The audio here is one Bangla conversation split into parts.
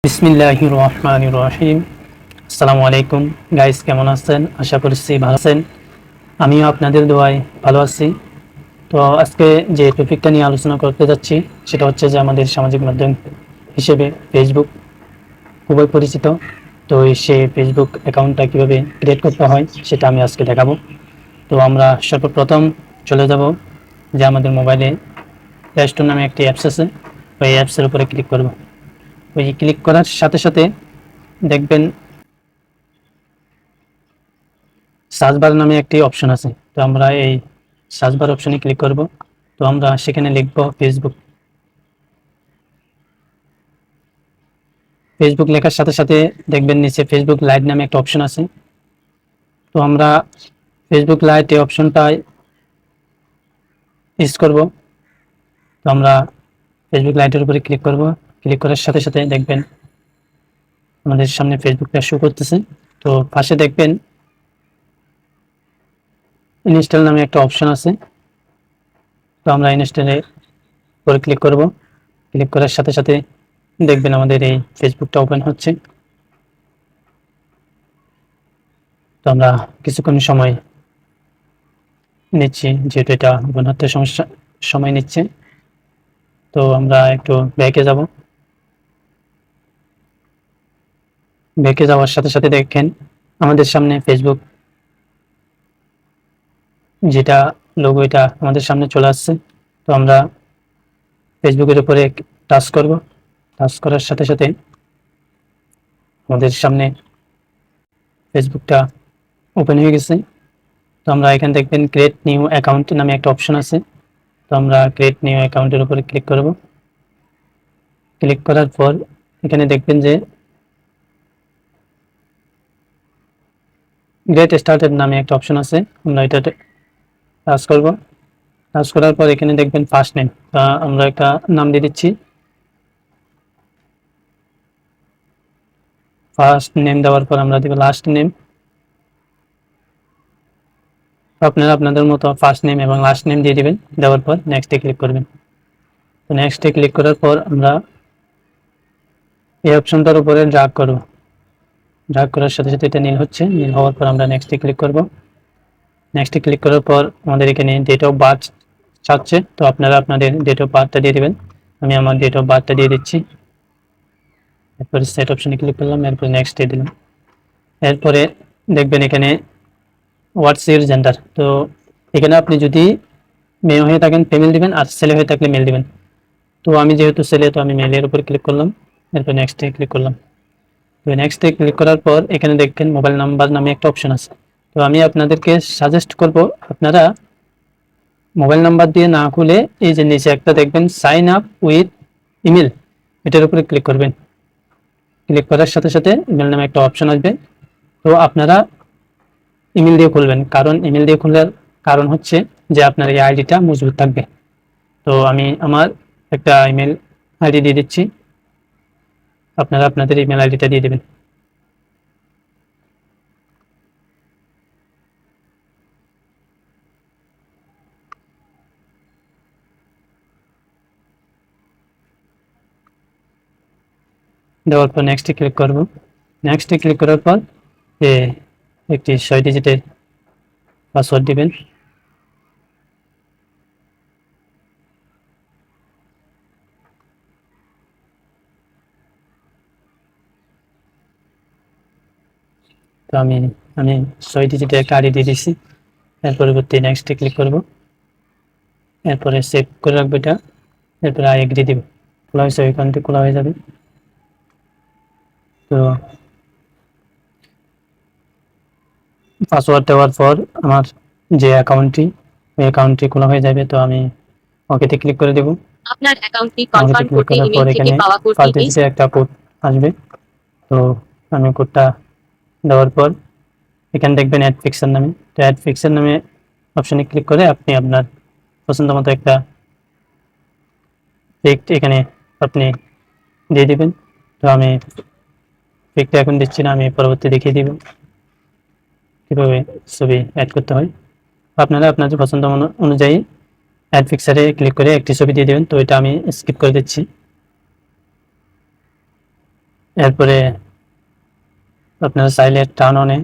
বিসমিল্লাহির রহমানির রহিম। আসসালামু আলাইকুম গাইস, কেমন আছেন? আশা করছি ভালো আছেন। আমিও আপনাদের দোয়ায় ভালো আছি। তো আজকে যে টপিকটা নিয়ে আলোচনা করতে যাচ্ছি সেটা হচ্ছে যে আমাদের সামাজিক মাধ্যম হিসেবে ফেসবুক খুবই পরিচিত। তো সেই ফেসবুক অ্যাকাউন্টটা কীভাবে ক্রিয়েট করতে হয় সেটা আমি আজকে দেখাবো। তো আমরা সর্বপ্রথম চলে যাব যে আমাদের মোবাইলে প্লে স্টোর নামে একটি অ্যাপস আছে, ওই অ্যাপসের উপরে ক্লিক করব। ওই ক্লিক করার সাথে সাথে দেখবেন সার্চ বার নামে একটি অপশন আছে। তো আমরা এই সার্চ বার অপশনে ক্লিক করব। তো আমরা সেখানে লিখব ফেসবুক। ফেসবুক লেখার সাথে সাথে দেখবেন নিচে ফেসবুক লাইট নামে একটা অপশন আছে। তো আমরা ফেসবুক লাইট এই অপশনটায় ইউজ করব। তো আমরা ফেসবুক লাইটের উপরে ক্লিক করব। ক্লিক করার সাথে সাথে দেখবেন আমাদের সামনে ফেসবুকটা শো করতেছে। তো পাশে দেখবেন ইনস্টল নামে একটা অপশন আছে। তো আমরা ইনস্টলে উপরে ক্লিক করব। ক্লিক করার সাথে সাথে দেখবেন আমাদের এই ফেসবুকটা ওপেন হচ্ছে। তো আমরা কিছুক্ষণ সময় নিচ্ছি, যেহেতু এটা ওপেন হতে সময় নিচ্ছে। তো আমরা একটু ব্যাকে যাব। ব্যাকে যাওয়ার সাথে সাথে দেখেন আমাদের সামনে ফেসবুক যেটা লোগো, এটা আমাদের সামনে চলে আসছে। তো আমরা ফেসবুকের উপরে টাচ করব। টাচ করার সাথে সাথে আমাদের সামনে ফেসবুকটা ওপেন হয়ে গেছে। তো আমরা এখানে দেখবেন ক্রিয়েট নিউ অ্যাকাউন্ট নামে একটা অপশন আছে। তো আমরা ক্রিয়েট নিউ অ্যাকাউন্টের উপরে ক্লিক করব। ক্লিক করার পর এখানে দেখবেন যে গেট স্টার্টেড নামে একটা অপশন আছে। আমরা এটাতে টাচ করব। টাচ করার পর এখানে দেখবেন ফার্স্ট নেম। আমরা একটা নাম দিয়ে দিচ্ছি। ফার্স্ট নেম দেওয়ার পর আমরা দেব লাস্ট নেম। আপনারা আপনাদের মতো ফার্স্ট নেম এবং লাস্ট নেম দিয়ে দিবেন। দেওয়ার পর নেক্সটে ক্লিক করবেন। তো নেক্সটে ক্লিক করার পর আমরা এই অপশনটার উপরে ড্র্যাগ করব। ড্র্যাগ করার সাথে সাথে এটা নীল হচ্ছে। নীল হওয়ার পর আমরা নেক্সটে ক্লিক করব। নেক্সটে ক্লিক করার পর আমাদের এখানে ডেট অফ বার্থ চাচ্ছে। তো আপনারা আপনাদের ডেট অফ বার্থটা দিয়ে দিবেন। আমি আমার ডেট অফ বার্থটা দিয়ে দিচ্ছি। এরপরে সেট অপশনে ক্লিক করলাম। এরপরে নেক্সট দিয়ে দিলাম। এরপরে দেখবেন এখানে হোয়াটস ইউর জেন্ডার। তো এখানে আপনি যদি মেয়ে হয়ে থাকেন ফিমেল দিবেন, আর ছেলে হয়ে থাকলে মেল দিবেন। তো আমি যেহেতু ছেলে, তো আমি মেলের উপর ক্লিক করলাম। এরপর নেক্সটে ক্লিক করলাম। তো নেক্সটে ক্লিক করার পর এখানে দেখবেন মোবাইল নাম্বার নামে একটা অপশন আছে। তো আমি আপনাদেরকে সাজেস্ট করব আপনারা মোবাইল নাম্বার দিয়ে না খুলে এই যে নিচে একটা দেখবেন সাইন আপ উইথ ইমেল, এটার উপরে ক্লিক করবেন। ক্লিক করার সাথে সাথে ইমেল নামে একটা অপশন আসবে। তো আপনারা ইমেল দিয়ে খুলবেন, কারণ ইমেল দিয়ে খোলার কারণ হচ্ছে যে আপনার এই আইডিটা মজবুত থাকবে। তো আমি আমার একটা ইমেল আইডি দিয়ে দিচ্ছি। আপনারা আপনাদের ইমেল আইডিটা দিয়ে দেবেন। দেওয়ার পর নেক্সটে ক্লিক করব। নেক্সটে ক্লিক করার পর একটি 6 ডিজিটের পাসওয়ার্ড দিবেন। তো আমি আমি 6 ডিজিটের একটা আইডি দিয়ে দিচ্ছি। এর পরবর্তী নেক্সটে ক্লিক করব। এরপরে সেভ করে রাখবো এটা। এরপরে আই এগ্রি দিব। খোলা হয়েছে, ওই অ্যাকাউন্টটি খোলা হয়ে যাবে। তো পাসওয়ার্ড দেওয়ার পর আমার যে অ্যাকাউন্টটি, ওই অ্যাকাউন্টটি খোলা হয়ে যাবে। তো আমি ওকেতে ক্লিক করে দেব। আপনার অ্যাকাউন্টটি ওকেতে কনফার্ম ক্লিক করতে করার পর ইমেল থেকে এখানে পাওয়া 5 কোডটি ডিজিটের একটা কোড আসবে। তো আমি কোডটা দেওয়ার পর এখানে দেখবেন অ্যাড পিকচার নামে। তো অ্যাড পিকচার নামে অপশনে ক্লিক করে আপনি আপনার পছন্দ মতো একটা পিক এখানে আপনি দিয়ে দিবেন। তো আমি পিকটা এখন দিচ্ছি না, আমি পরবর্তী দেখিয়ে দিব কীভাবে ছবি অ্যাড করতে হয়। আপনারা আপনাদের পছন্দ অনুযায়ী অ্যাড পিকচারে ক্লিক করে একটি ছবি দিয়ে দেবেন। তো এটা আমি স্কিপ করে দিচ্ছি। এরপরে আপনারা চাইলে টার্ন অনে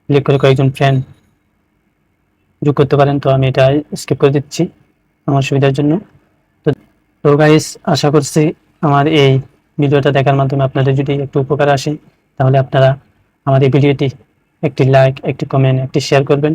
ক্লিক করে কয়েকজন ফ্রেন্ড যোগ করতে পারেন। তো আমি এটা স্কিপ করে দিচ্ছি আমার সুবিধার জন্য। তো গাইস, আশা করছি আমার এই ভিডিওটা দেখার মাধ্যমে আপনাদের যদি একটু উপকার আসে, তাহলে আপনারা আমার এই ভিডিওটি একটি লাইক, একটি কমেন্ট, একটি শেয়ার করবেন।